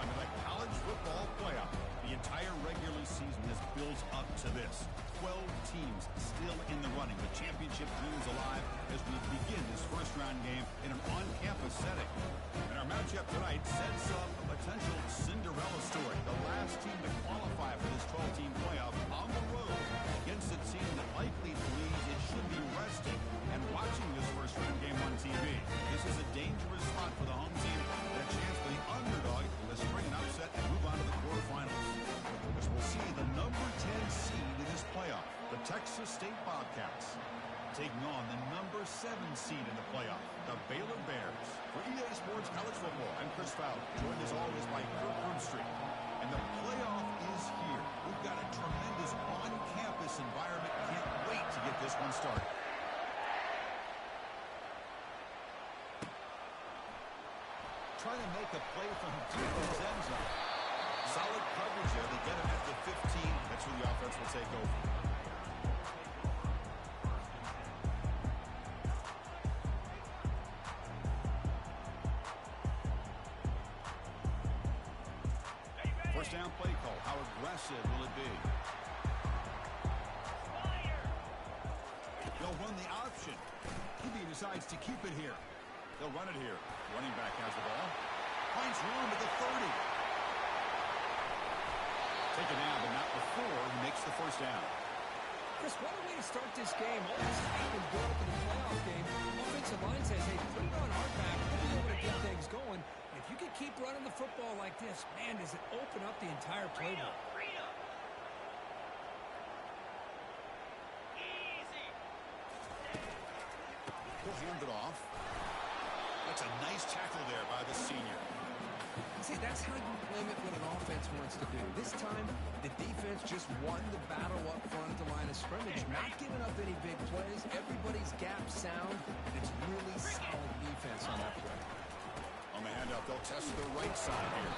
on to the college football playoff. The entire regular season has built up to this. 12 teams still in the running with championship dreams alive as we begin this first-round game in an on-campus setting. And our matchup tonight sets up a potential Cinderella story. The last team to qualify for this 12-team playoff on the road against a team that likely believes it should be resting and watching this first-round game on TV. This is a dangerous spot for the home team and a chance for the underdog to spring an upset and move on to the quarterfinals. As we'll see the number 10 seed in this playoff, the Texas State Bobcats, taking on the number 7 seed in the playoff, the Baylor Bears. For EA Sports College Football, I'm Chris Fowler, joined as always by Kirk Broomstreet. And the playoff is here. We've got a tremendous on-campus environment. Can't wait to get this one started. Trying to make a play from deep in his end zone. Solid coverage there. They get him at the 15. That's where the offense will take over. First down play call. How aggressive will it be? They'll run the option. QB decides to keep it here. They'll run it here. Running back has the ball. Finds room at the 30. Taken down, but not before he makes the first down. Chris, what a way to start this game. All this has been built up in the playoff game. Offensive line says, hey, put it on our back. We'll be able to get things going. And if you can keep running the football like this, man, does it open up the entire playbook. Easy. He'll hand it off. That's a nice tackle there by the senior. See, that's how you limit what an offense wants to do. This time, the defense just won the battle up front at the line of scrimmage, not giving up any big plays. Everybody's gap sound, and it's really solid defense on that play. On the handout, they'll test the right side here.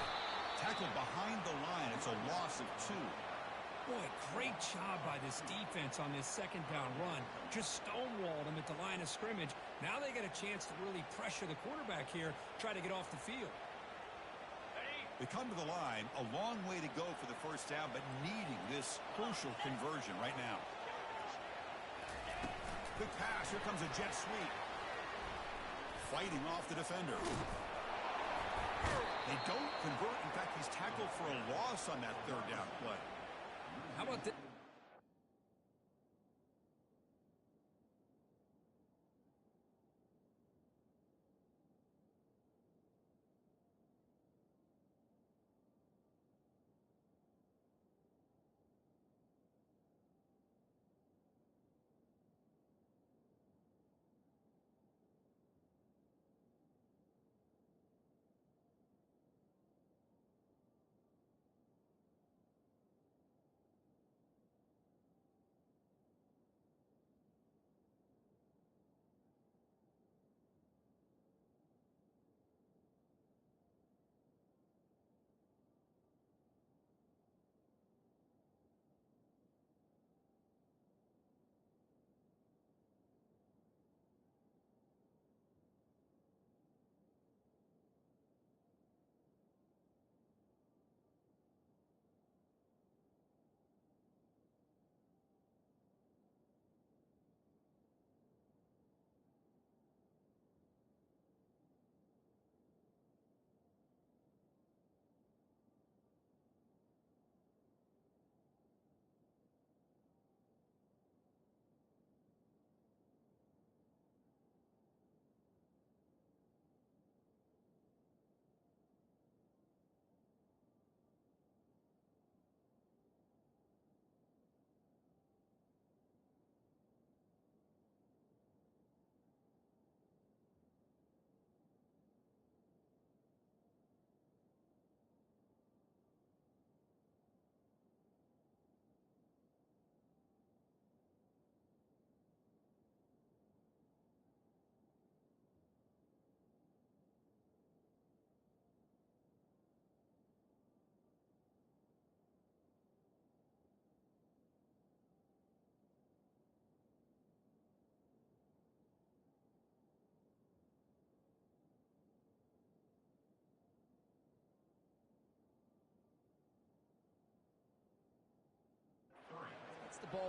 Tackled behind the line. It's a loss of 2. Boy, great job by this defense on this second down run. Just stonewalled him at the line of scrimmage. Now they get a chance to really pressure the quarterback here, try to get off the field. They come to the line, a long way to go for the first down, but needing this crucial conversion right now. Quick pass, here comes a jet sweep. Fighting off the defender. They don't convert. In fact, he's tackled for a loss on that third down play. How about this?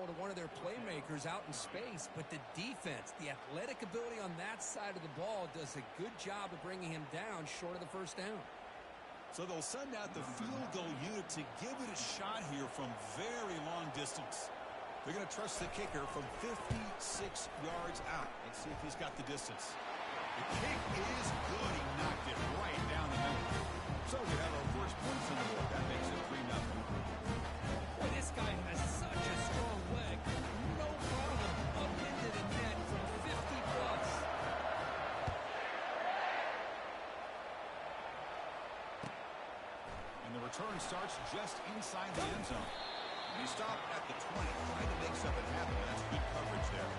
to one of their playmakers out in space, but the defense, the athletic ability on that side of the ball does a good job of bringing him down short of the first down. So they'll send out the field goal unit to give it a shot here from very long distance. They're going to trust the kicker from 56 yards out. Let's see if he's got the distance. The kick is good. He knocked it right down the middle. So we have our first points on the board. That makes it 3-0. Boy, this guy has such a strong leg. No problem up into the net from 50+. And the return starts just inside the end zone. And he stopped at the 20, trying to make something happen. That's good coverage there.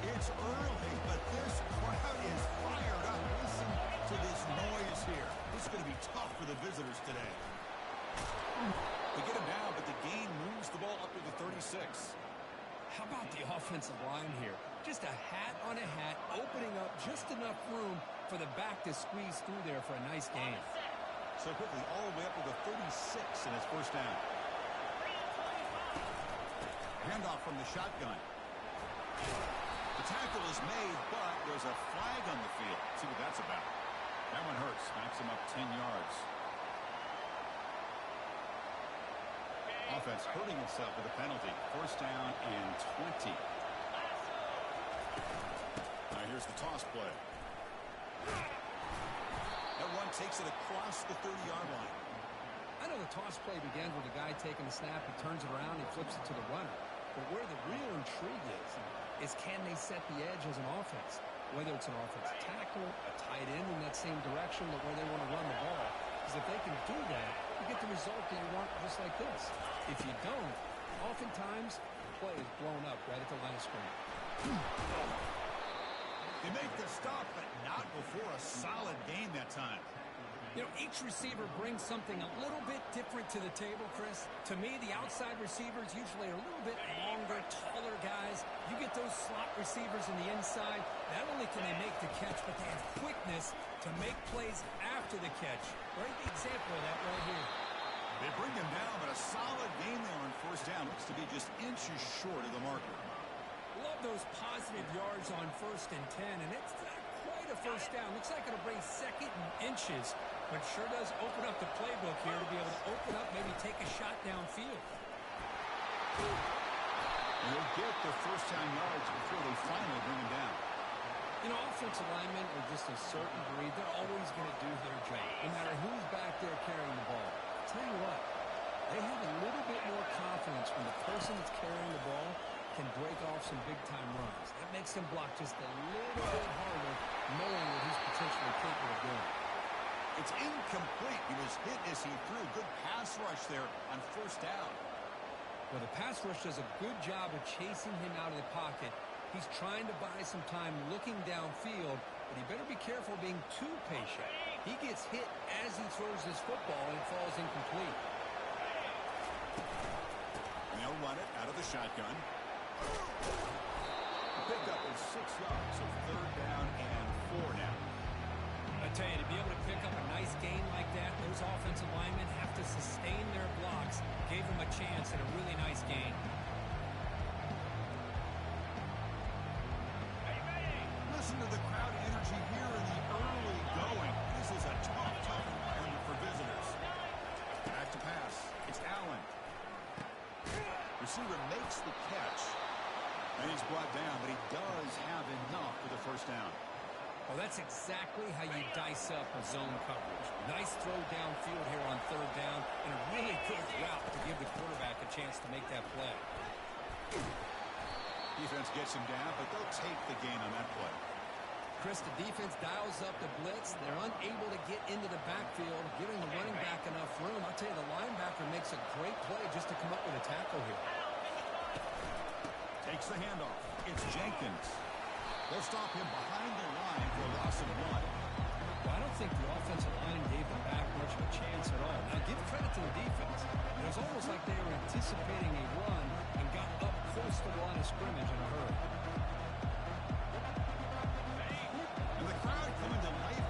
It's early, but this crowd is fired up. Listen to this noise here. This is going to be tough for the visitors today. They get him down, but the gain moves the ball up to the 36. How about the offensive line here? Just a hat on a hat, opening up just enough room for the back to squeeze through there for a nice gain. So quickly, all the way up to the 36 in his first down. Handoff from the shotgun. The tackle is made, but there's a flag on the field. Let's see what that's about. That one hurts. Knocks him up 10 yards. Offense hurting itself with a penalty. First down and 20. Now here's the toss play. That one takes it across the 30-yard line. I know the toss play begins with a guy taking the snap, he turns it around, he flips it to the runner. But where the real intrigue is can they set the edge as an offense? Whether it's an offensive tackle, a tight end in that same direction, but where they want to run the ball. Because if they can do that, you get the result that you want just like this. If you don't, oftentimes the play is blown up right at the line of scrimmage. They make the stop, but not before a solid gain that time. You know, each receiver brings something a little bit different to the table, Chris. To me, the outside receivers usually are a little bit longer, taller guys. You get those slot receivers in the inside. Not only can they make the catch, but they have quickness to make plays after the catch. Right example of that right here. They bring him down, but a solid gain there on first down. Looks to be just inches short of the marker. Love those positive yards on 1st and 10, and it's not quite a first down. Looks like it'll bring second and inches, but sure does open up the playbook here to be able to open up, maybe take a shot downfield. You'll get the first down yards before they finally bring him down. You know, offensive linemen are just a certain breed. They're always going to do their job, no matter who's back there carrying the ball. I'll tell you what, they have a little bit more confidence when the person that's carrying the ball can break off some big-time runs. That makes them block just a little bit harder, knowing what he's potentially capable of doing. It's incomplete. He was hit as he threw. Good pass rush there on first down. Well, the pass rush does a good job of chasing him out of the pocket. He's trying to buy some time looking downfield, but he better be careful being too patient. He gets hit as he throws his football and it falls incomplete. And they'll run it out of the shotgun. The pickup is 6 yards, so third down and 4 now. I tell you, to be able to pick up a nice gain like that, those offensive linemen have to sustain their blocks. Gave him a chance at a really nice gain. Listen to the crowd energy here in the early going. This is a tough environment for visitors. Back to pass. It's Allen. Receiver makes the catch. And he's brought down, but he does have enough for the first down. Well, that's exactly how you dice up a zone coverage. Nice throw downfield here on third down, and a really good route to give the quarterback a chance to make that play. Defense gets him down, but they'll take the gain on that play. Chris, the defense dials up the blitz. They're unable to get into the backfield, giving the running back enough room. I'll tell you, the linebacker makes a great play just to come up with a tackle here. Takes the handoff. It's Jenkins. They'll stop him behind the line for a loss of 1. Well, I don't think the offensive line gave them back much of a chance at all. Now, give credit to the defense. It was almost like they were anticipating a run and got up close to the line of scrimmage in a hurry. And the crowd coming to life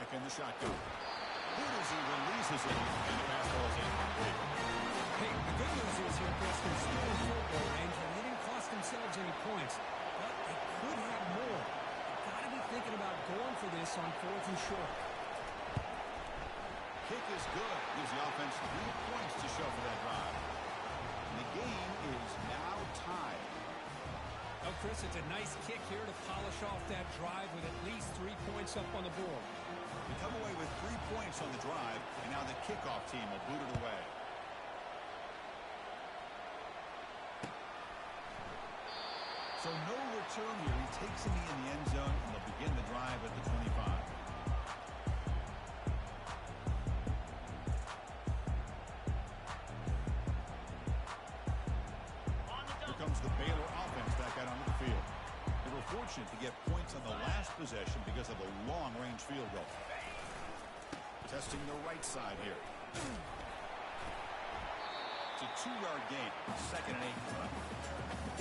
Tuck in the shotgun. Good as he releases it, and the pass ball is incomplete. Hey, the good news is here, Chris, they're still in field goal range, and they didn't cost themselves any points. But they could have more. They've got to be thinking about going for this on 4th and short. Kick is good. Gives the offense 3 points to show for that drive. And the game is now tied. Oh, Chris, it's a nice kick here to polish off that drive with at least 3 points up on the board. They come away with 3 points on the drive, and now the kickoff team will boot it away. So no return here. He takes it in the end zone, and they'll begin the drive at the 25. Here comes the Baylor offense back out onto the field. They were fortunate to get points on the last possession because of a long-range field goal. Testing the right side here. It's a 2-yard gain. 2nd and 8.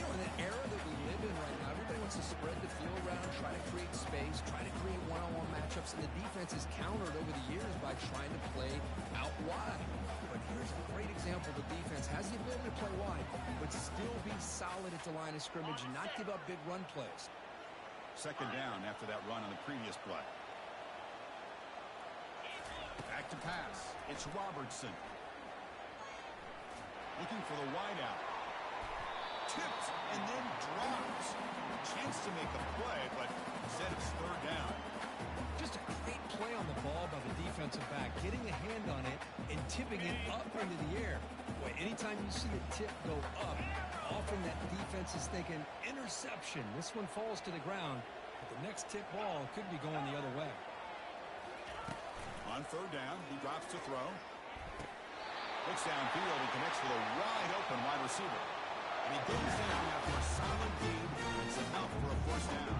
You know, in an era that we live in right now, everybody wants to spread the field around, try to create space, try to create one-on-one matchups, and the defense is countered over the years by trying to play out wide. But here's a great example. The defense has the ability to play wide, but still be solid at the line of scrimmage and not give up big run plays. 2nd down after that run on the previous play. Back to pass. It's Robertson. Looking for the wideout. Tipped and then dropped. Chance to make a play, but instead it's 3rd down. Just a great play on the ball by the defensive back, getting a hand on it and tipping it up into the air. Boy, anytime you see a tip go up, often that defense is thinking interception. This one falls to the ground, but the next tip ball could be going the other way. On 3rd down, he drops to throw. Looks downfield and connects with a wide open wide receiver. And he goes down after a solid gain. It's enough for a 1st down.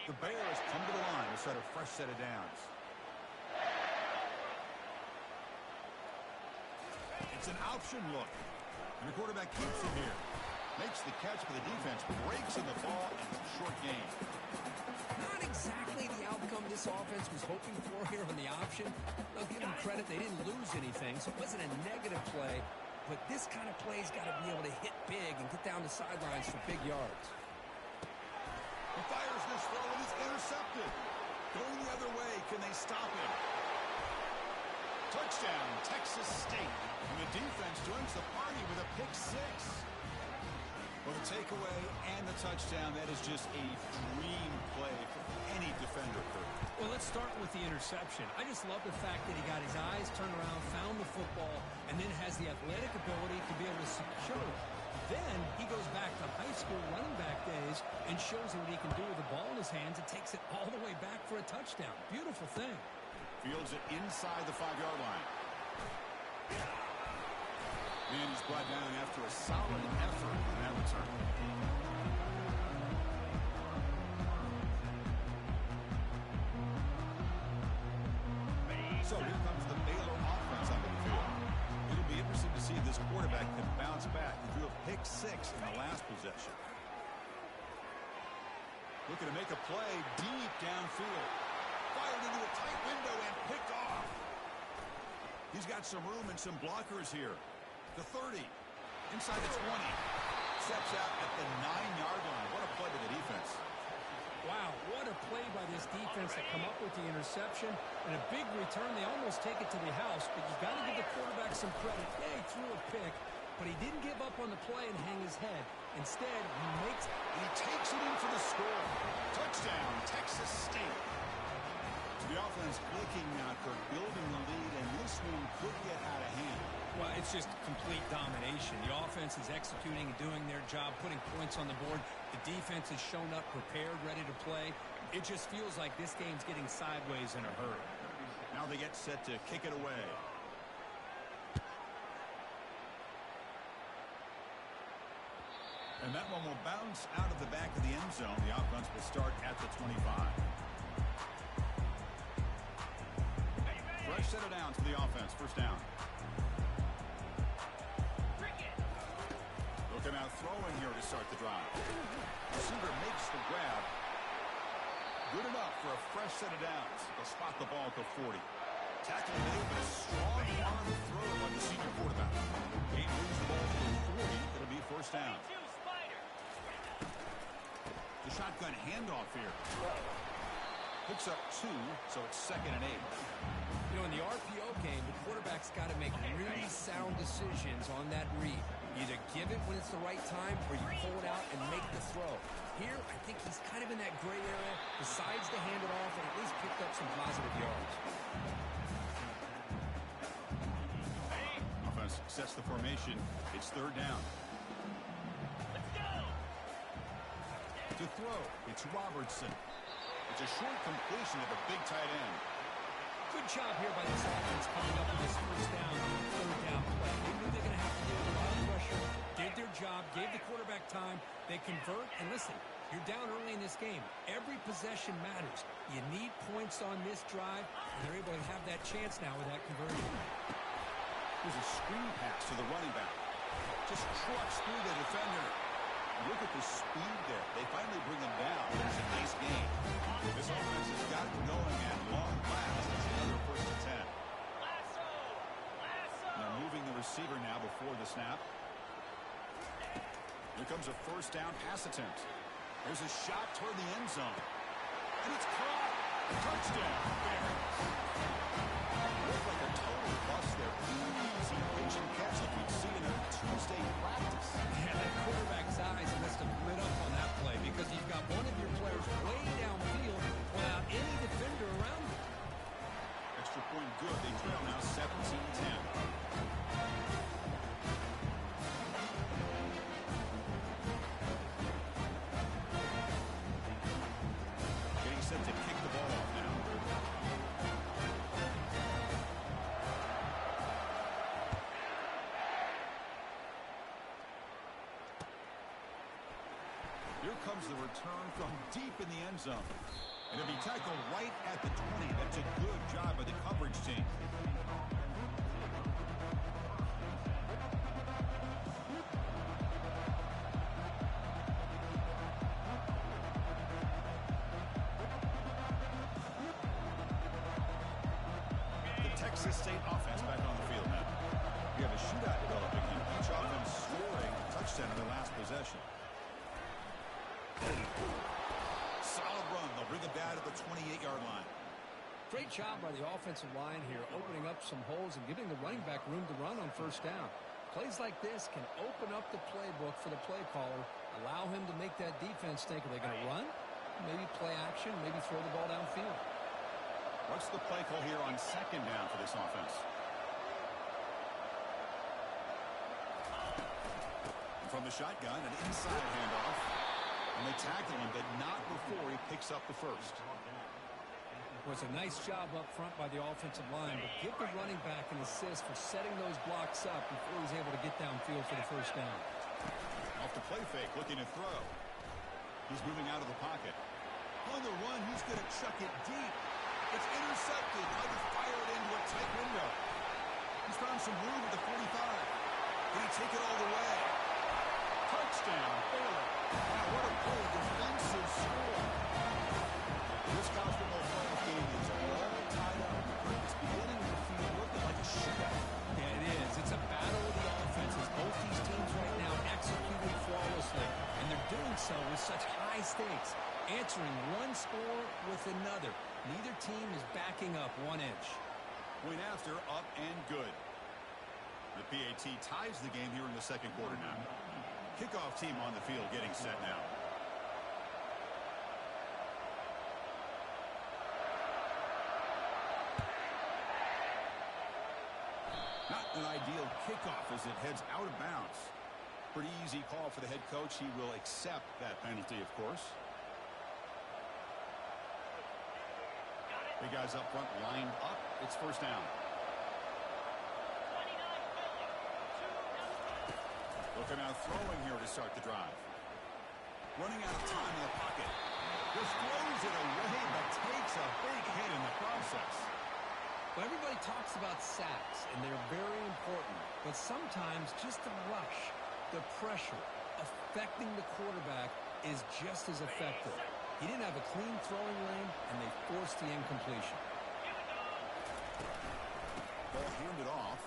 The Bears come to the line to set a fresh set of downs. It's an option look. And the quarterback keeps it here. Makes the catch, but the defense breaks in the ball, and it's a short gain. Not exactly the outcome this offense was hoping for here on the option. I'll give them credit. They didn't lose anything, so it wasn't a negative play. But this kind of play's got to be able to hit big and get down the sidelines for big yards. He fires this throw, and it's intercepted. Going the other way. Can they stop him? Touchdown, Texas State. And the defense joins the party with a pick 6. Well, the takeaway and the touchdown, that is just a dream play for any defender. Well, let's start with the interception. I just love the fact that he got his eyes turned around, found the football, and then has the athletic ability to be able to secure it. Then he goes back to high school running back days and shows what he can do with the ball in his hands and takes it all the way back for a touchdown. Beautiful thing. Fields it inside the 5-yard line. And he's brought down after a solid effort on that return. So here comes the Baylor offense onto the field. It'll be interesting to see if this quarterback can bounce back. He threw a pick 6 in the last possession. Looking to make a play deep downfield. Fired into a tight window and picked off. He's got some room and some blockers here. The 30, inside the 20, steps out at the 9-yard line. What a play by the defense. Wow, what a play by this defense to come up with the interception and a big return. They almost take it to the house, but you got to give the quarterback some credit. Yeah, he threw a pick, but he didn't give up on the play and hang his head. Instead, he takes it in for the score. Touchdown, Texas State. So the offense clicking now for building the lead, and this one could get out of hand. Well, it's just complete domination. The offense is executing and doing their job, putting points on the board. The defense has shown up prepared, ready to play. It just feels like this game's getting sideways in a hurry. Now they get set to kick it away. And that one will bounce out of the back of the end zone. The offense will start at the 25. Fresh fresh set of downs for the offense. First down. Looking out throwing here to start the drive. Receiver makes the grab. Good enough for a fresh set of downs. They'll spot the ball at the 40. Tackle made, but a strong arm throw by the senior quarterback. Game moves the ball to the 40. It'll be first down. The shotgun handoff here. Picks up 2, so it's 2nd and 8. You know, in the RPO game, the quarterback's got to make really sound decisions on that read. Either give it when it's the right time, or you pull it out and make the throw. Here, I think he's kind of in that gray area, decides to hand it off, and at least picked up some positive yards. Offense sets the formation. It's 3rd down. Let's go. To throw, it's Robertson. It's a short completion to the big tight end. Good job here by this offense coming up with this first down on the 3rd down play. They knew they're going to have to deal with a lot of pressure, did their job, gave the quarterback time. They convert, and listen, you're down early in this game. Every possession matters. You need points on this drive, and they're able to have that chance now with that conversion. There's a screen pass to the running back. Just trucks through the defender. Look at the speed there. They finally bring him down. There's a nice gain. This offense has got it going at long last. It's another 1st and 10. They're moving the receiver now before the snap. Here comes a 1st down pass attempt. There's a shot toward the end zone. And it's caught. Touchdown. Looked like a total bust there. Easy pitch and catch like we'd see in a Tuesday practice. Yeah, that quarterback's eyes must have lit up on that play because you've got one of your players way downfield without any defender around him. Extra point good. They trail now 17-10. Getting set to kick the ball off now. Here comes the return from deep in the end zone. And it'll be tackled right at the 20. That's a good job by the coverage team. The Texas State offense back on the field now. You have a shootout developing here. Each offense scoring a touchdown in their last possession. Solid run. They'll bring it back to the 28-yard line. Great job by the offensive line here, opening up some holes and giving the running back room to run on 1st down. Plays like this can open up the playbook for the play caller, allow him to make that defense think, are they going to run? Maybe play action, maybe throw the ball downfield. What's the play call here on 2nd down for this offense? From the shotgun, an inside handoff. And they tackle him, but not before he picks up the 1st. It was a nice job up front by the offensive line, but give the running back an assist for setting those blocks up before he's able to get downfield for the 1st down. Off the play fake, looking to throw. He's moving out of the pocket. On the run, he's going to chuck it deep. It's intercepted. Now to fire it into a tight window. He's found some room at the 45. Can he take it all the way? Touchdown, Baylor. Wow, what a play. Defensive score. This college football playoff game is all tied up. It's beginning to feel looking like a shootout. Yeah, it is. It's a battle of the offenses. Both these teams right now executing flawlessly, and they're doing so with such high stakes, answering one score with another. Neither team is backing up 1 inch. Point after, up and good. The PAT ties the game here in the 2nd quarter now. Kickoff team on the field getting set now. Not an ideal kickoff as it heads out of bounds. Pretty easy call for the head coach. He will accept that penalty, of course. Big guys up front lined up. It's 1st down. Looking out throwing here to start the drive. Running out of time in the pocket. Just throws it away, but takes a big hit in the process. Well, everybody talks about sacks, and they're very important. But sometimes just the rush, the pressure, affecting the quarterback is just as effective. He didn't have a clean throwing lane, and they forced the incompletion. Ball handed off.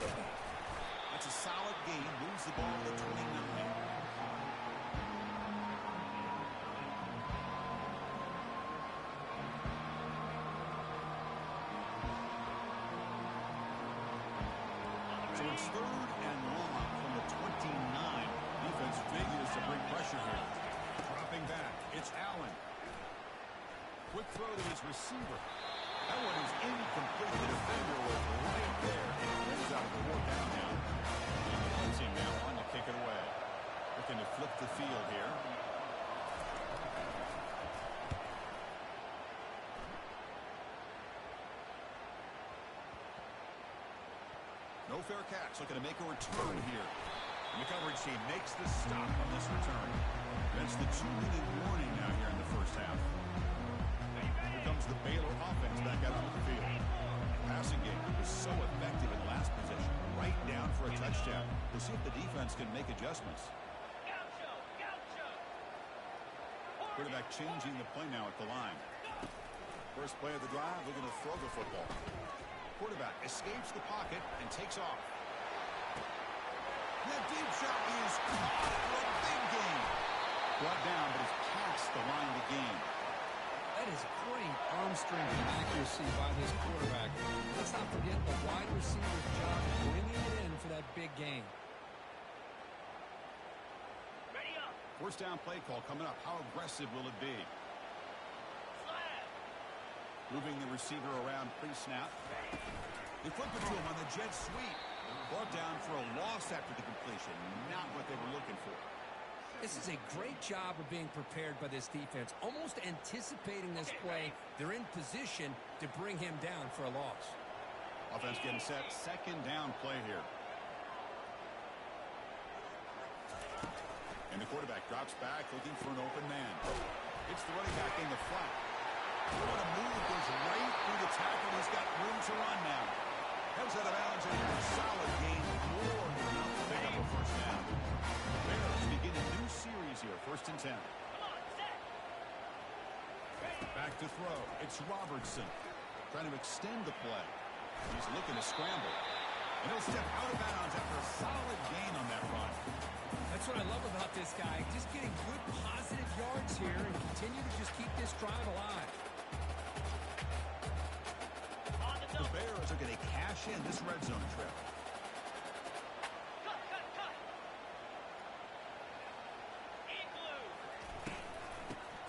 That's a solid gain. Moves the ball to 29. So it's 3rd and long from the 29. Defense figures to bring pressure here. Dropping back. It's Allen. Quick throw to his receiver. That one is incomplete. The defender was right there. And it brings out 4 down now. And the punt team now on to kick it away. Looking to flip the field here. No fair catch. Looking to make a return here. And the coverage team makes the stop on this return. That's the 2-minute warning now here in the first half. Here comes the Baylor offense back out on the field. The passing game was so effective in last possession. Right down for a touchdown. We'll see if the defense can make adjustments. Quarterback changing the play now at the line. First play of the drive, looking to throw the football. Quarterback escapes the pocket and takes off. That deep shot is caught for a big gain. Brought down, but it's past the line of the game. That is great arm strength and accuracy by this quarterback. Let's not forget the wide receiver's job bringing it in for that big gain. Ready up. First down play call coming up. How aggressive will it be? Slap. Moving the receiver around pre-snap. They flip it to him on the jet sweep. Brought down for a loss after the completion. Not what they were looking for. This is a great job of being prepared by this defense. Almost anticipating this play. They're in position to bring him down for a loss. Offense getting set. Second down play here. And the quarterback drops back looking for an open man. It's the running back in the flat. What a move. Goes right through the tackle. He's got room to run now. Heads out of bounds and a solid gain. More than enough to pick up a first down. Bears begin a new series here. 1st and 10. Come on, set. Back to throw. It's Robertson. Trying to extend the play. He's looking to scramble. And he'll step out of bounds after a solid gain on that run. That's what I love about this guy. Just getting good positive yards here and continue to just keep this drive alive. On the The double. Bears are going to cash in this red zone trip. Cut, cut, cut. Igloo.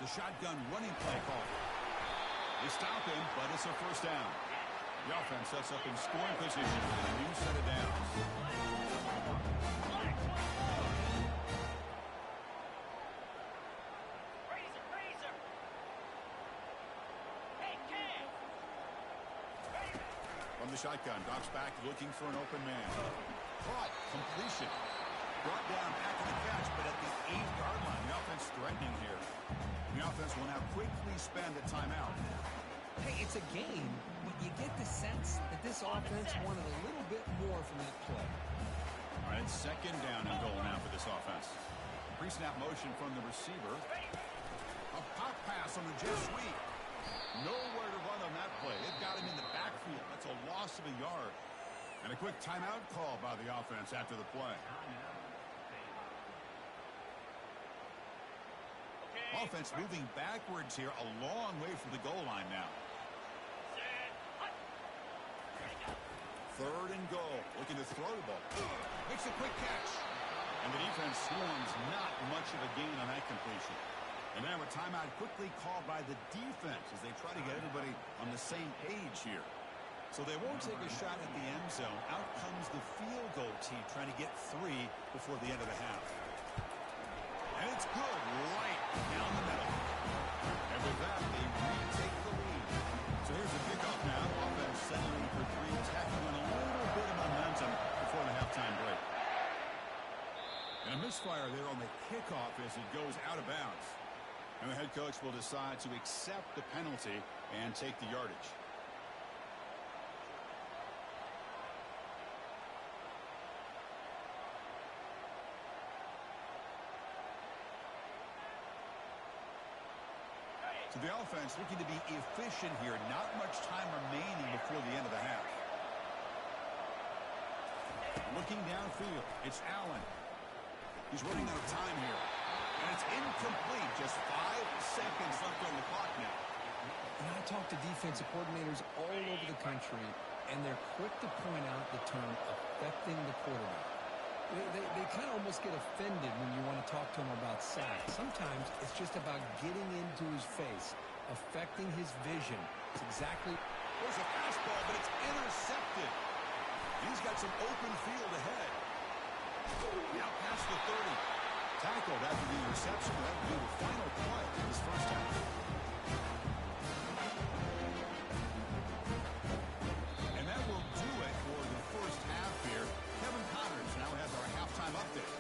The shotgun running play call. They stop him, but it's a first down. The offense sets up in scoring position with a new set of downs. Black, 24. Razor, razor. Hey, Cam. From the shotgun, drops back looking for an open man. Caught, completion. Brought down after the catch, but at the 8-yard line, the offense threatening here. The offense will now quickly spend a timeout. Hey, it's a game, but you get the sense that this offense wanted a little bit more from that play. All right, second down and goal now for this offense. Pre-snap motion from the receiver. A pop pass on the jet sweep. Nowhere to run on that play. It got him in the backfield. That's a loss of a yard. And a quick timeout call by the offense after the play. Okay. Offense moving backwards here, a long way from the goal line now. Set. Hut. Ready, go. 3rd and goal. Looking to throw the ball. Makes a quick catch. And the defense swarms not much of a gain on that completion. And now a timeout quickly called by the defense as they try to get everybody on the same page here. So they won't take a shot at the end zone. Out comes the field goal team trying to get 3 before the end of the half. And it's good right down the middle. And with that, they retake the lead. So here's the kickoff now. Offense settling for 3, tacking on a little bit of momentum before the halftime break. And a misfire there on the kickoff as it goes out of bounds. And the head coach will decide to accept the penalty and take the yardage. So the offense looking to be efficient here. Not much time remaining before the end of the half. Looking downfield, it's Allen. He's running out of time here. And it's incomplete. Just 5 seconds left on the clock now. And I talk to defensive coordinators all over the country, and they're quick to point out the term affecting the quarterback. They kind of almost get offended when you want to talk to them about sacks. Sometimes it's just about getting into his face, affecting his vision. It's exactly... There's a fastball, but it's intercepted. He's got some open field ahead. Now past the 30. Tackled after the interception. That will be the final play of this first half. And that will do it for the first half here. Kevin Connors now has our halftime update.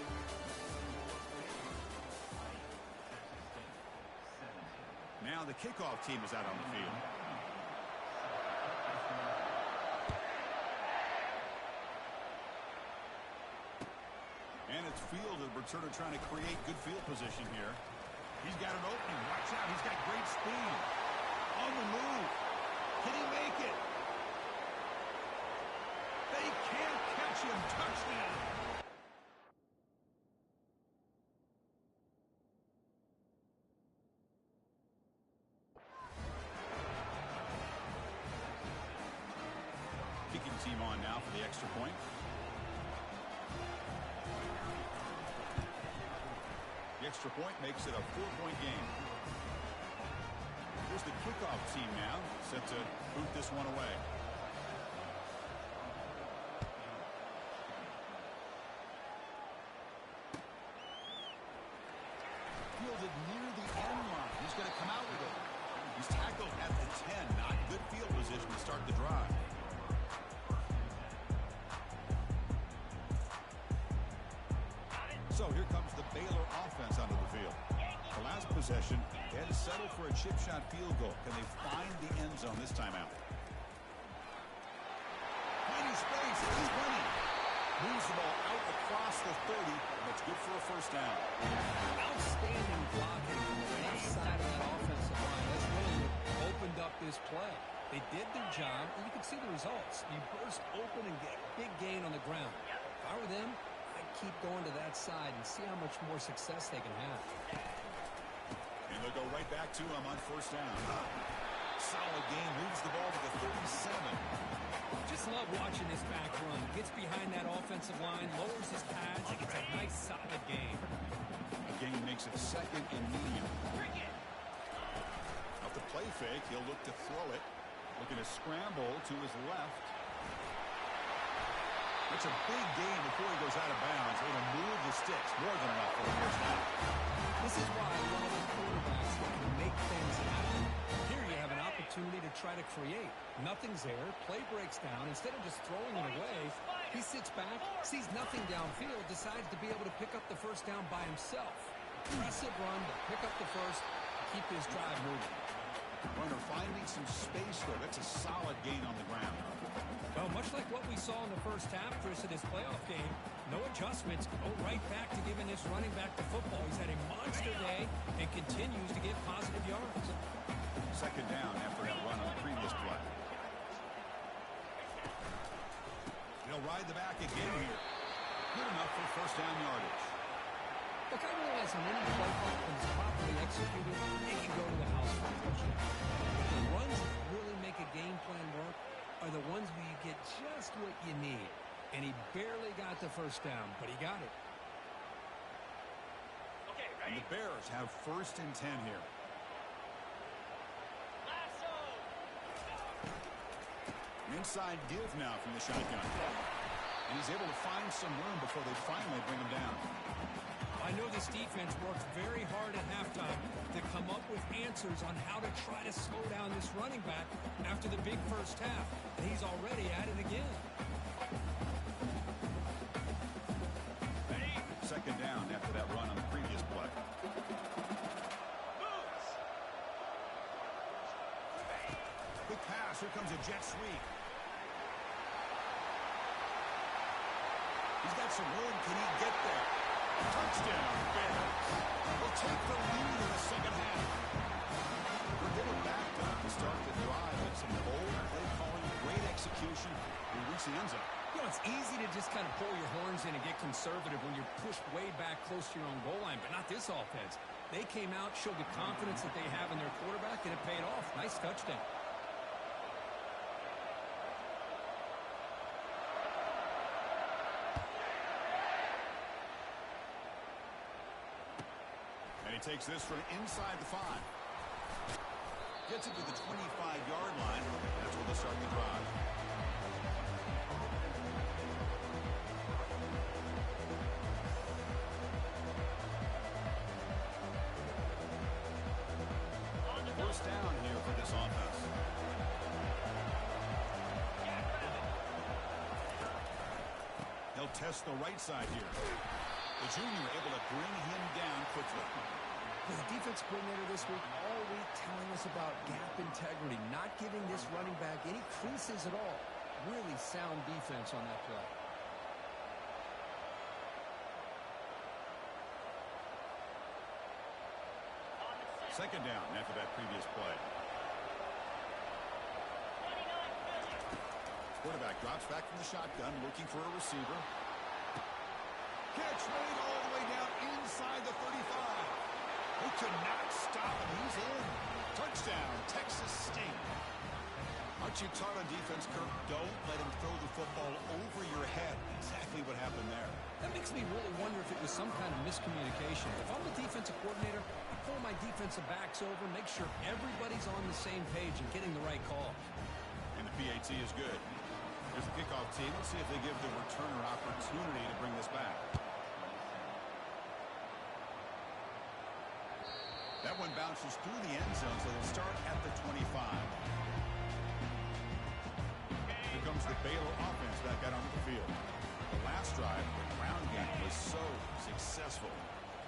Now the kickoff team is out on the field. And it's fielded. Returner trying to create good field position here. He's got an opening. Watch out. He's got great speed. On the move. Can he make it? They can't catch him. Touchdown. Kicking team on now for the extra point. The extra point makes it a 4-point game. Here's the kickoff team now, set to boot this one away. Fielded near the end line. He's going to come out with it. He's tackled at the 10. Not good field position to start the drive. So here comes the Baylor offense onto the field. The last possession, they had to settle for a chip shot field goal. Can they find the end zone this time out? Finding space, he's running. Moves the ball out across the 30. That's good for a first down. Outstanding blocking on the left side of that offensive line. That's really what opened up this play. They did their job, and you can see the results. You burst open and get a big gain on the ground. If I were them, I'd keep going to that side and see how much more success they can have. And they'll go right back to him on first down. Solid game, moves the ball to the 37. Just love watching this back run. Gets behind that offensive line, lowers his pads, and gets a nice solid game. A gain makes it second and medium. Off the play fake, he'll look to throw it. Looking to scramble to his left. That's a big gain before he goes out of bounds. It'll move the sticks more than enough for a first down. This is why I love the quarterbacks that can make things happen. Here you have an opportunity to try to create. Nothing's there. Play breaks down. Instead of just throwing it away, he sits back, sees nothing downfield, decides to be able to pick up the first down by himself. Impressive run to pick up the first, keep his drive moving. Runner finding some space there. That's a solid gain on the ground. Well, much like what we saw in the first half, Chris, of this playoff game, no adjustments. Go right back to giving this running back the football. He's had a monster day and continues to get positive yards. Second down after that run on the previous play. They'll ride the back again here. Good enough for first down yardage. Look, I realize on any play call, when it's properly executed, it can go to the house for a touchdown. But the runs that really make a game plan work are the ones where you get just what you need. And he barely got the first down, but he got it. Okay, And ready? the Bears have first and 10 here. Lasso! Inside give now from the shotgun. And he's able to find some room before they finally bring him down. I know this defense worked very hard at halftime to come up with answers on how to try to slow down this running back after the big first half. And he's already at it again. Ready? Second down after that run on the previous play. Moves! Quick pass. Here comes a jet sweep. He's got some room. Can he get there? Touchdown, Bears. Will take the lead in the second half. It's easy to just kind of pull your horns in and get conservative when you're pushed way back close to your own goal line, but not this offense. They came out, showed the confidence that they have in their quarterback, and it paid off. Nice touchdown. And he takes this from inside the 5. Gets it to the 25-yard line. That's where they'll start the drive. First down here for this offense. He'll test the right side here. The junior able to bring him down quickly. The defense coordinator this week all week telling us about gap integrity, not giving this running back any creases at all. Really sound defense on that play. Second down after that previous play. Quarterback drops back from the shotgun, looking for a receiver. Catch made all the way down inside the 35. He could not stop him. He's in. Touchdown, Texas State. Aren't you taught on defense, Kirk? Don't let him throw the football over your head. Exactly what happened there. That makes me really wonder if it was some kind of miscommunication. If I'm the defensive coordinator, I pull my defensive backs over, make sure everybody's on the same page and getting the right call. And the PAT is good. Here's the kickoff team. Let's see if they give the returner opportunity to bring this back. That one bounces through the end zone, so they'll start at the 25. Here comes the Baylor offense back out onto the field. The last drive, the ground game was so successful.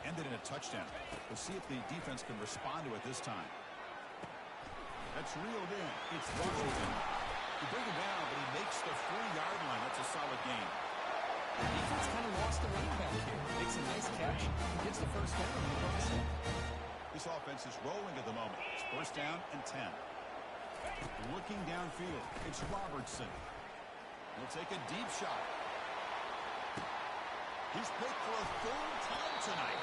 Ended in a touchdown. We'll see if the defense can respond to it this time. That's reeled in. It's Washington. You bring him down, but he makes the 4-yard line. That's a solid gain. The defense kind of lost the running back here. Makes a nice catch and gets the first down in the process. This offense is rolling at the moment. It's first down and 10. Looking downfield, it's Robertson. He'll take a deep shot. He's picked for a 3rd time tonight.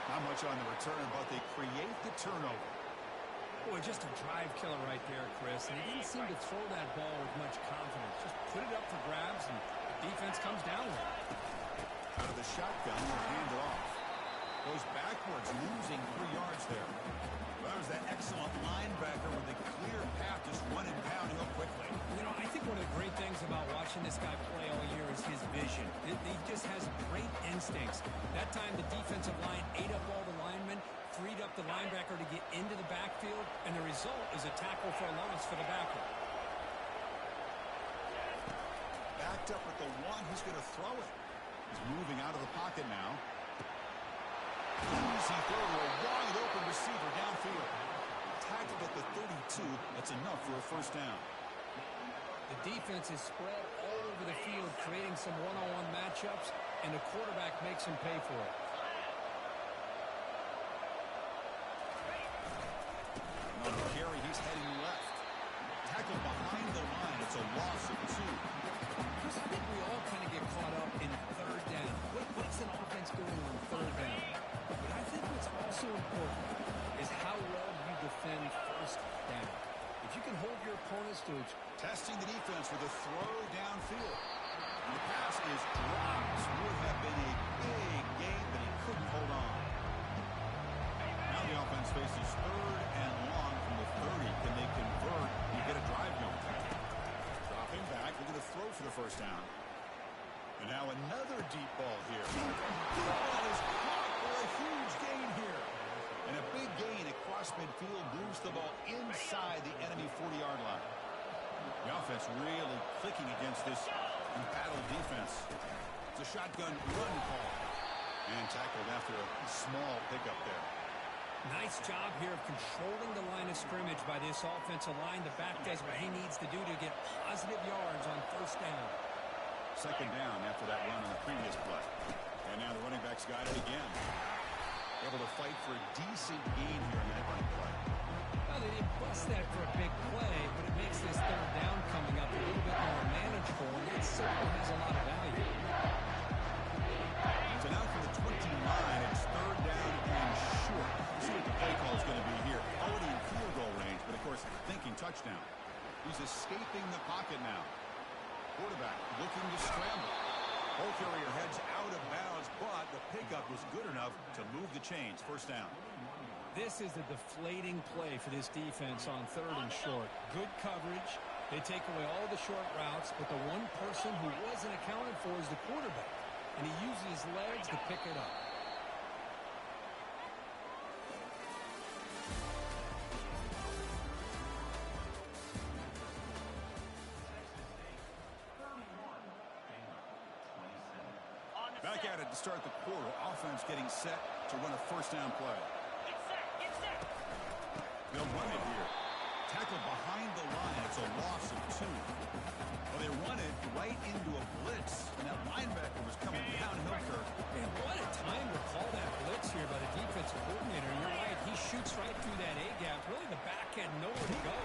Not much on the return, but they create the turnover. Boy, just a drive killer right there, Chris. And he didn't seem to throw that ball with much confidence. Just put it up for grabs, and the defense comes down with it. Out of the shotgun, they'll hand it off. Goes backwards, losing 3 yards there. Well, that was that excellent linebacker with a clear path, just run and pound him up quickly. You know, I think one of the great things about watching this guy play all year is his vision. He just has great instincts. That time, the defensive line ate up all the linemen, freed up the linebacker to get into the backfield, and the result is a tackle for a loss for the backer. Backed up at the 1, he's going to throw it. He's moving out of the pocket now. Easy throw to a wide open receiver downfield. Tackled at the 32. That's enough for a first down. The defense is spread all over the field, creating some one-on-one matchups, and the quarterback makes him pay for it. On the carry, he's heading left. Tackled behind the line. It's a loss of 2. Chris, I think we all kind of get caught up in 3rd down. What's an offense doing on 3rd down? But I think what's also important is how well you defend 1st down. If you can hold your opponents to it. Testing the defense with a throw downfield. And the pass is dropped. Would have been a big gain, but he couldn't hold on. Now the offense faces 3rd and long from the 30. Can they convert and get a drive going? Dropping back, looking to throw for the first down. And now another deep ball here. The ball is caught for a huge gain here. And a big gain across midfield moves the ball inside the enemy 40-yard line. The offense really clicking against this embattled defense. It's a shotgun run call. And tackled after a small pickup there. Nice job here of controlling the line of scrimmage by this offensive line. The back does what he needs to do to get positive yards on 1st down. Second down after that run on the previous play. And now the running backs got it again. Able to fight for a decent gain here in that running play. Well, they didn't bust that for a big play, but it makes this 3rd down coming up a little bit more manageable. yardage for him. That certainly has a lot of value. So now for the 29, it's third down and short. Let's see what the play call is going to be here. Already in field goal range, but of course thinking touchdown. He's escaping the pocket now. Quarterback looking to scramble. Ball carrier heads out of bounds, but the pickup was good enough to move the chains. First down. This is the deflating play for this defense on third and short. Good coverage. They take away all the short routes, but the one person who wasn't accounted for is the quarterback. And he uses his legs to pick it up. Back at it to start the quarter. Offense getting set to run a first down play. Get set, get set. They'll run it here. Tackle behind the line. It's a loss of 2. Well, they run it right into a blitz, and that linebacker was coming downhill, Kirk. Man, what a time to call that blitz here by the defensive coordinator. You're right. He shoots right through that A-gap. Really, the back had nowhere to go.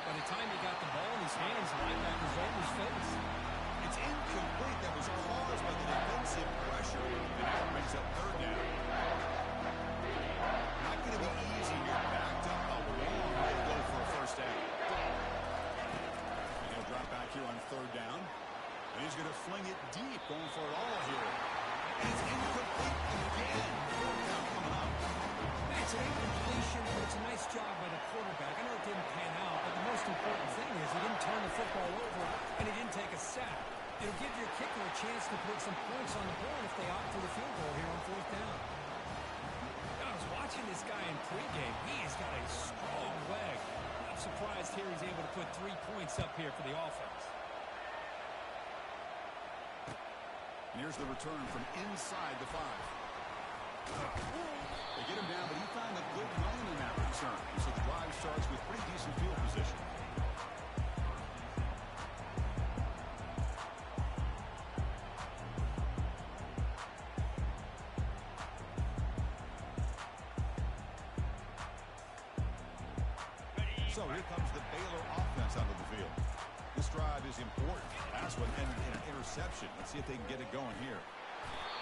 By the time he got the ball in his hands, the linebacker's over his face. It's incomplete. That was caused by the defensive pressure, and that brings up third down. Not going to be easy here. Backed up a long way to go for a first down. And he'll drop back here on third down. And he's going to fling it deep, going for it all here. And it's incomplete again. Third down coming up. It's an incompletion, but it's a nice job by the quarterback. I know it didn't pan out, but the most important thing is he didn't turn the football over, and he didn't take a sack. It'll give your kicker a chance to put some points on the board if they opt for the field goal here on fourth down. I was watching this guy in pregame. He's got a strong leg. I'm surprised here he's able to put 3 points up here for the offense. And here's the return from inside the 5. They get him down, but he found a good running in that return. So the drive starts with pretty decent field position. So here comes the Baylor offense onto the field. This drive is important. Last one ended in an interception. Let's see if they can get it going here.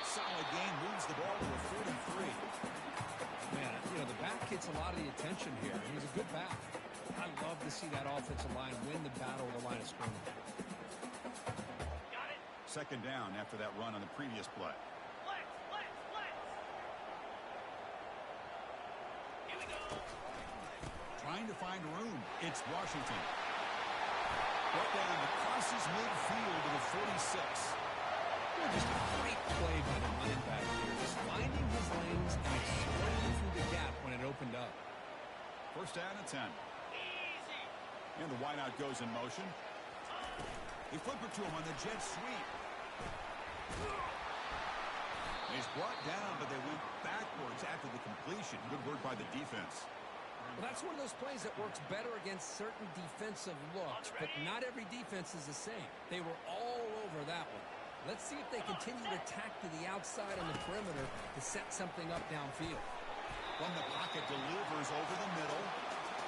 Solid game, moves the ball to a 43. Man, you know, the back gets a lot of the attention here. He's a good back. I love to see that offensive line win the battle of the line of scrimmage. Got it. Second down after that run on the previous play. Let's. Here we go. Trying to find room. It's Washington. Brought down the crosses midfield to the 46. Just a great play by the linebacker here. Just finding his lanes and exploding through the gap when it opened up. First down and 10. Easy. And the wideout goes in motion. They flip it to him on the jet sweep. He's brought down, but they went backwards after the completion. Good work by the defense. Well, that's one of those plays that works better against certain defensive looks, but not every defense is the same. They were all over that one. Let's see if they continue to attack to the outside on the perimeter to set something up downfield. From the pocket, delivers over the middle.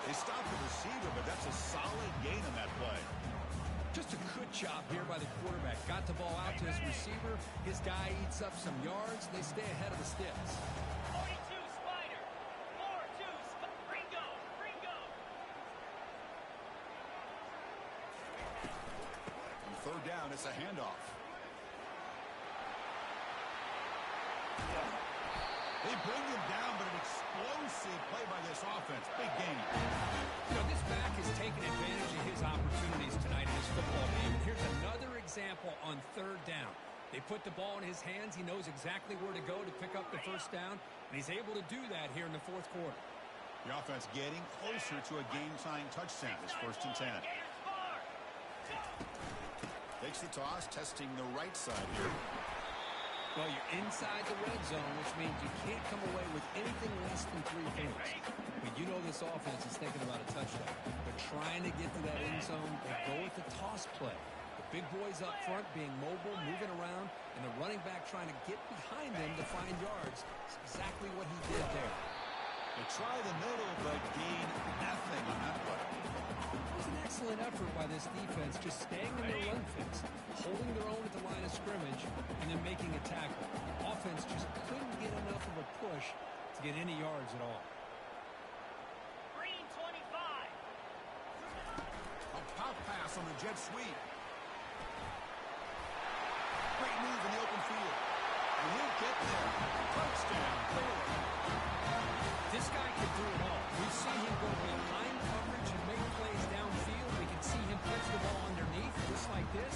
They stop the receiver, but that's a solid gain on that play. Just a good job here by the quarterback. Got the ball out to his receiver. His guy eats up some yards. They stay ahead of the sticks. 42 Spider. 4-2 Ringo. On third down, it's a handoff. They bring him down, but an explosive play by this offense. Big game. You know, this back has taken advantage of his opportunities tonight in this football game. Here's another example on third down. They put the ball in his hands. He knows exactly where to go to pick up the first down, and he's able to do that here in the fourth quarter. The offense getting closer to a game-tying touchdown. It's first and 10. Takes the toss, testing the right side here. Well, you're inside the red zone, which means you can't come away with anything less than 3 points. But you know this offense is thinking about a touchdown. They're trying to get to that end zone. They go with the toss play. The big boys up front being mobile, moving around, and the running back trying to get behind them to find yards. It's exactly what he did there. They try the middle, but gain nothing on that play. It was an excellent effort by this defense, just staying in their run fits, holding their own at the line of scrimmage, and then making a tackle. Offense just couldn't get enough of a push to get any yards at all. Green 25. A pop pass on the jet sweep. Great move in the open field. And he'll get there. Touchdown, Baylor. This guy can do it all. We've seen him go behind coverage and make plays downfield. We can see him catch the ball underneath, just like this.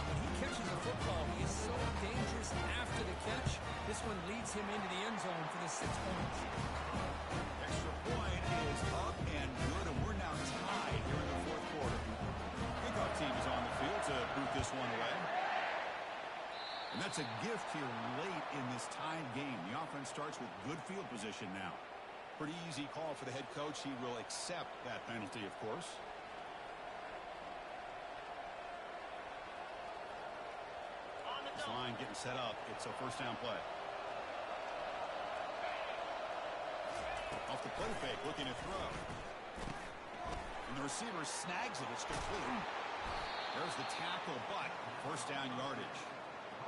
When he catches a football, he is so dangerous after the catch. This one leads him into the end zone for the 6 points. Extra point is up and good, and we're now tied here in the fourth quarter. Kickoff team is on the field to boot this one away. And that's a gift here late in this tied game. The offense starts with good field position now. Pretty easy call for the head coach. He will accept that penalty, of course. On the This line getting set up. It's a first down play. Off the play fake, looking to throw. And the receiver snags it. It's complete. There's the tackle, but first down yardage.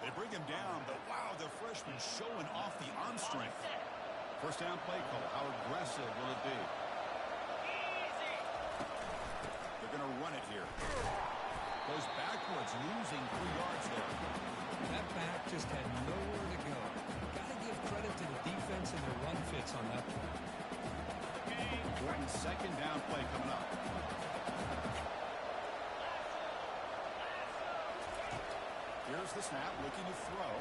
They bring him down, but wow, the freshman showing off the arm strength. First down play call. How aggressive will it be? Easy. They're going to run it here. Goes backwards, losing 3 yards there. That back just had nowhere to go. Got to give credit to the defense and their run fits on that play. Important second down play coming up. Here's the snap, looking to throw.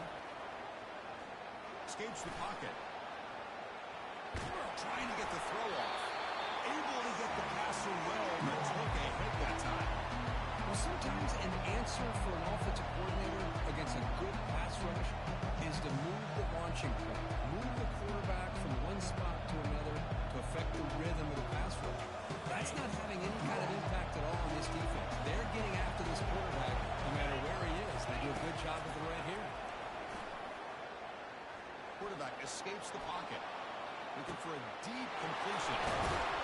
Escapes the pocket. Trying to get the throw off. Able to get the passer well, but took a hit that time. Well, sometimes an answer for an offensive coordinator against a good pass rush is to move the launching point. Move the quarterback from one spot to another to affect the rhythm of the pass rush. That's not having any kind of impact at all on this defense. They're getting after this quarterback no matter where he is. They do a good job with the right here. Quarterback escapes the pocket. Looking for a deep completion.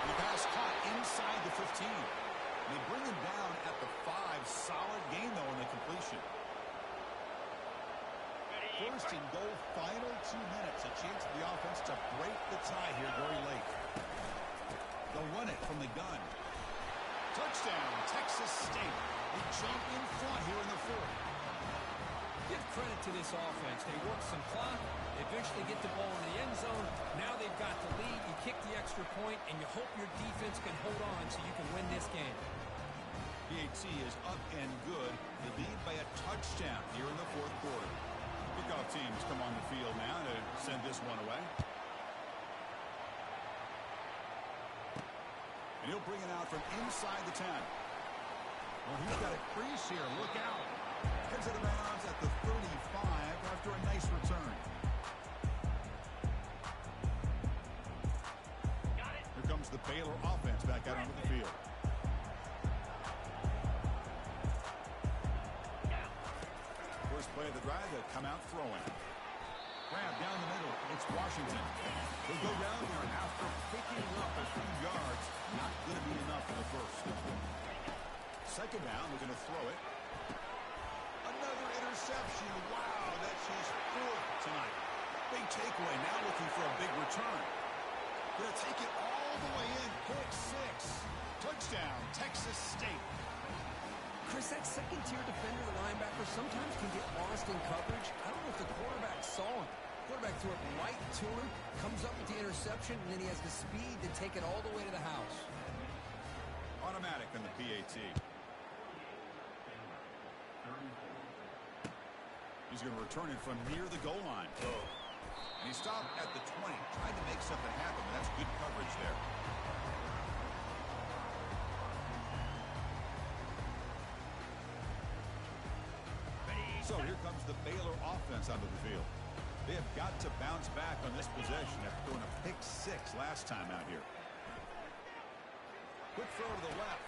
The pass caught inside the 15. They bring him down at the 5. Solid gain, though, in the completion. First and goal, final 2 minutes. A chance for the offense to break the tie here very late. They'll run it from the gun. Touchdown, Texas State. They jump in front here in the fourth. Give credit to this offense. They work some clock. They eventually get the ball in the end zone. Now they've got the lead. You kick the extra point, and you hope your defense can hold on so you can win this game. PAT is up and good. They lead by a touchdown here in the fourth quarter. Kickoff teams come on the field now to send this one away. And he'll bring it out from inside the 10. Well, he's got a crease here. Look out. Heads out of bounds at the 35 after a nice return. Here comes the Baylor offense back out onto the field. First play of the drive, they'll come out throwing. Grab down the middle. It's Washington. He'll go down there after picking up a few yards. Not going to be enough for the first. Second down, we're going to throw it. Another interception. Wow, that's his 4th tonight. Big takeaway. Now looking for a big return. Going to take it all the way in. Pick 6. Touchdown, Texas State. Chris, that second-tier defender, the linebacker, sometimes can get lost in coverage. I don't know if the quarterback saw him. Quarterback threw it right to him, comes up with the interception, and then he has the speed to take it all the way to the house. Automatic on the PAT. He's going to return it from near the goal line. And he stopped at the 20. Tried to make something happen, but that's good coverage there. So here comes the Baylor offense onto the field. They have got to bounce back on this possession after throwing a pick 6 last time out here. Quick throw to the left.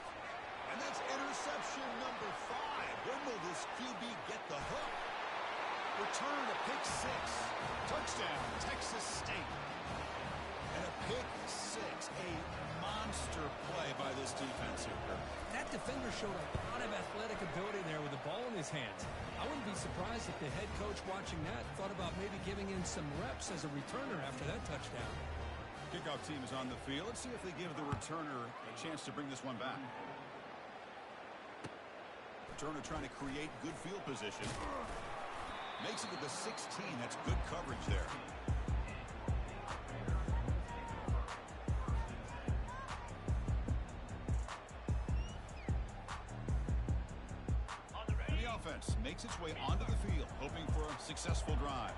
And that's interception number 5. When will this QB get the hook? Return to pick 6. Touchdown, Texas State. And a pick 6, a monster play play by this defense here. That defender showed a lot of athletic ability there with the ball in his hands. I wouldn't be surprised if the head coach watching that thought about maybe giving him some reps as a returner after that touchdown. Kickoff team is on the field. Let's see if they give the returner a chance to bring this one back. Returner trying to create good field position. Makes it to the 16. That's good coverage there. And the offense makes its way onto the field, hoping for a successful drive.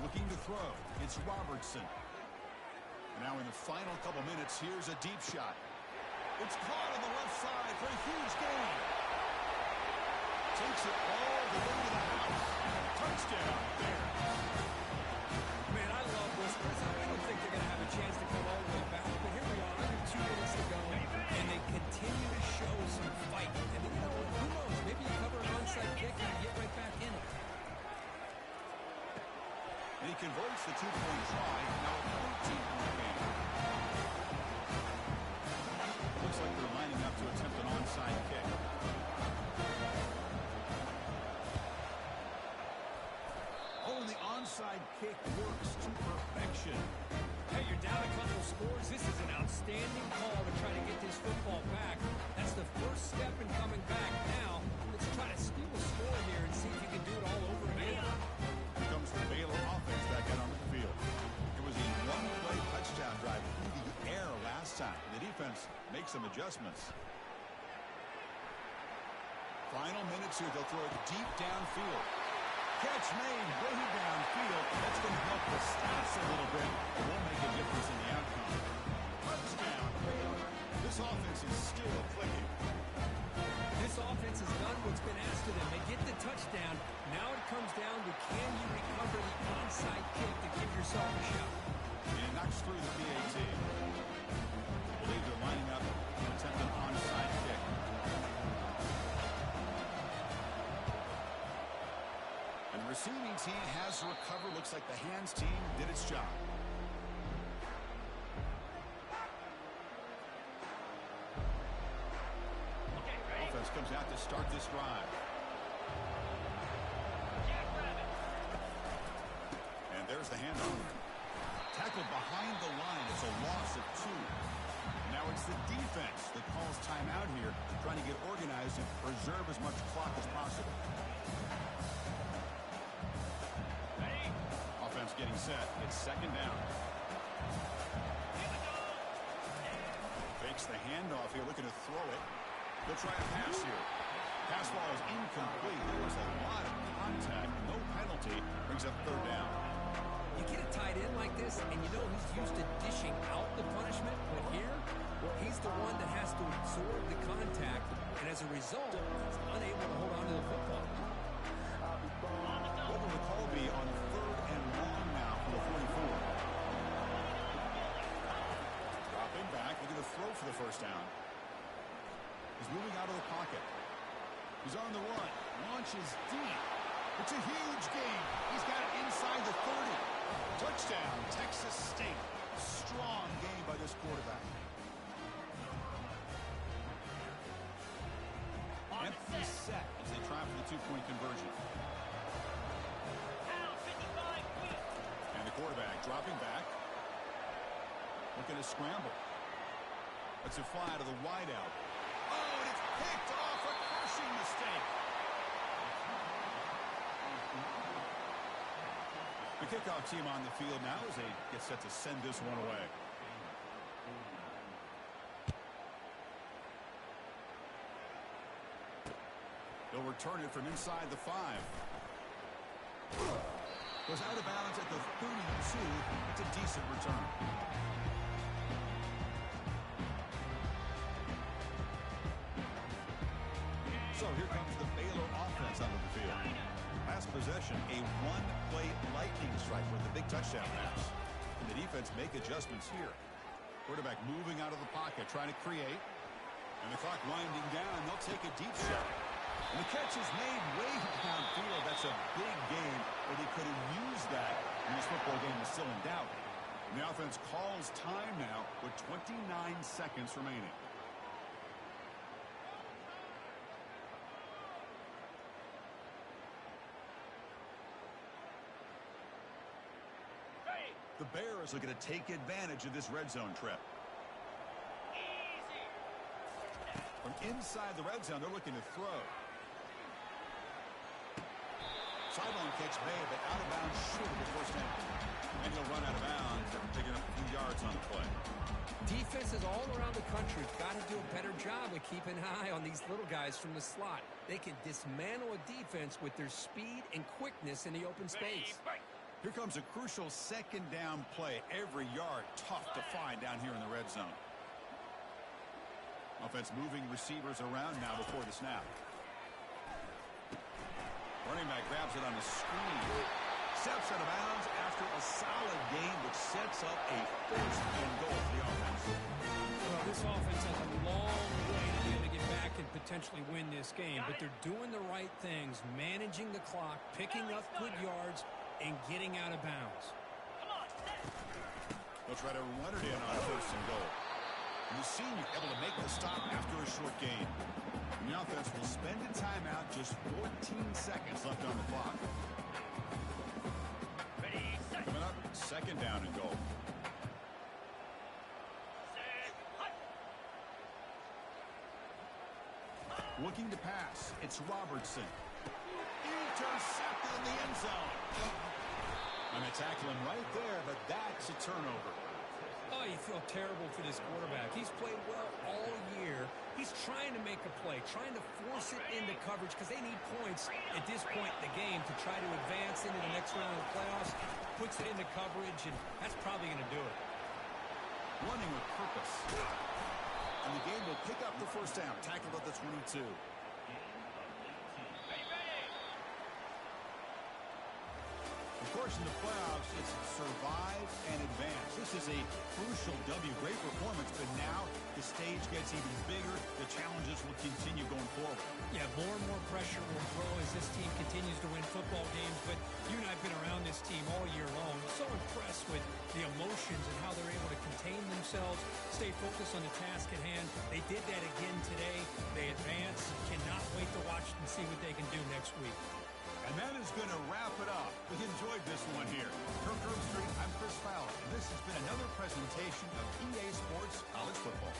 Looking to throw. It's Robertson. Now in the final couple minutes, here's a deep shot. It's caught on the left side for a huge gain. Takes it all the way to the house. Touchdown, Bears. Man, I love this because I don't think they're going to have a chance to come all the way back. But here we are, under 2 minutes to go, and they continue to show some fight. And you know what? Who knows? Maybe you cover an onside kick and you get right back in it. And he converts the 2-point try. Now a 14-point game. Looks like they're lining up to attempt an onside kick. Oh, and the onside kick works to perfection. Hey, you're down a couple scores. This is an outstanding call to try to get this football back. That's the first step in coming back. Now, let's try to steal a score here and see if you can do it all over again. Here comes the Baylor offense back out on the field. It was a one-play touchdown drive through the air last time. The defense makes some adjustments. Final minutes here. They'll throw it deep downfield. Catch made way downfield. That's going to help the stats a little bit. It won't make a difference in the outcome. Touchdown, Baylor. This offense is still clicking. This offense has done what's been asked of them. They get the touchdown. Now it comes down to can you recover the onside kick to give yourself a shot. And knocks through the PAT. I believe they're lining up to attempt an onside kick. And the receiving team has recovered. Looks like the hands team did its job. Offense comes out to start this drive. And there's the handoff. Tackled behind the line. It's a loss of 2. Now it's the defense that calls timeout here, trying to get organized and preserve as much clock as possible. Offense getting set. It's second down. Fakes the handoff here, looking to throw it. They'll try a pass here. Pass ball is incomplete. There was a lot of contact. No penalty. Brings up third down. You get a tight end like this, and you know he's used to dishing out the punishment. But here, he's the one that has to absorb the contact. And as a result, he's unable to hold on to the football. What will the call be on third and long now for the 44? Dropping back. Looking to throw for the first down. He's moving out of the pocket. He's on the run. Launches deep. It's a huge gain. He's got it inside the 30. Touchdown, Texas State. Strong game by this quarterback. Empty set as they try for the 2-point conversion. And the quarterback dropping back. Looking to scramble. That's a fly to the wideout. Oh, and it's picked off. A crushing mistake. The kickoff team on the field now as they get set to send this one away. They'll return it from inside the 5. Goes out of bounds at the 32. It's a decent return. So here comes the Baylor offense onto the field. Last possession, a one-play lightning strike with a big touchdown pass. And the defense make adjustments here. Quarterback moving out of the pocket, trying to create. And the clock winding down. They'll take a deep shot. And the catch is made way downfield. That's a big gain, but he could have used that when this football game was still in doubt. And the offense calls time now with 29 seconds remaining. The Bears are going to take advantage of this red zone trip. Easy. From inside the red zone, they're looking to throw. Sideline catch made, but out of bounds short of the first down. And he'll run out of bounds after picking up a few yards on the play. Defenses all around the country got to do a better job of keeping an eye on these little guys from the slot. They can dismantle a defense with their speed and quickness in the open space. Here comes a crucial second down play. Every yard tough to find down here in the red zone. Offense moving receivers around now before the snap. Running back grabs it on the screen. Steps out of bounds after a solid game, which sets up a first and goal for the offense. Well, this offense has a long way to be able to get back and potentially win this game, but they're doing the right things, managing the clock, picking up good yards, and getting out of bounds. They'll try to run it in on first and goal. And the senior able to make the stop after a short gain. And the offense will spend a timeout, just 14 seconds left on the clock. Ready, set. Coming up, second down and goal. Set. Hut. Looking to pass, it's Robertson. Intercepted in the end zone. I'm going to tackle him right there, but that's a turnover. Oh, you feel terrible for this quarterback. He's played well all year. He's trying to make a play, trying to force it into coverage because they need points at this point in the game to try to advance into the next round of the playoffs. Puts it into coverage, and that's probably going to do it. Running with purpose. And the game will pick up the first down. Tackled at the 22. Of course, in the playoffs, it's survive and advance. This is a crucial W. Great performance, but now the stage gets even bigger. The challenges will continue going forward. Yeah, more and more pressure will grow as this team continues to win football games, but you and I have been around this team all year long. So impressed with the emotions and how they're able to contain themselves, stay focused on the task at hand. They did that again today. They advance. Cannot wait to watch and see what they can do next week. And that is going to wrap it up. We enjoyed this one here. Kirk Herbstreit, I'm Chris Fowler, and this has been another presentation of EA Sports College Football.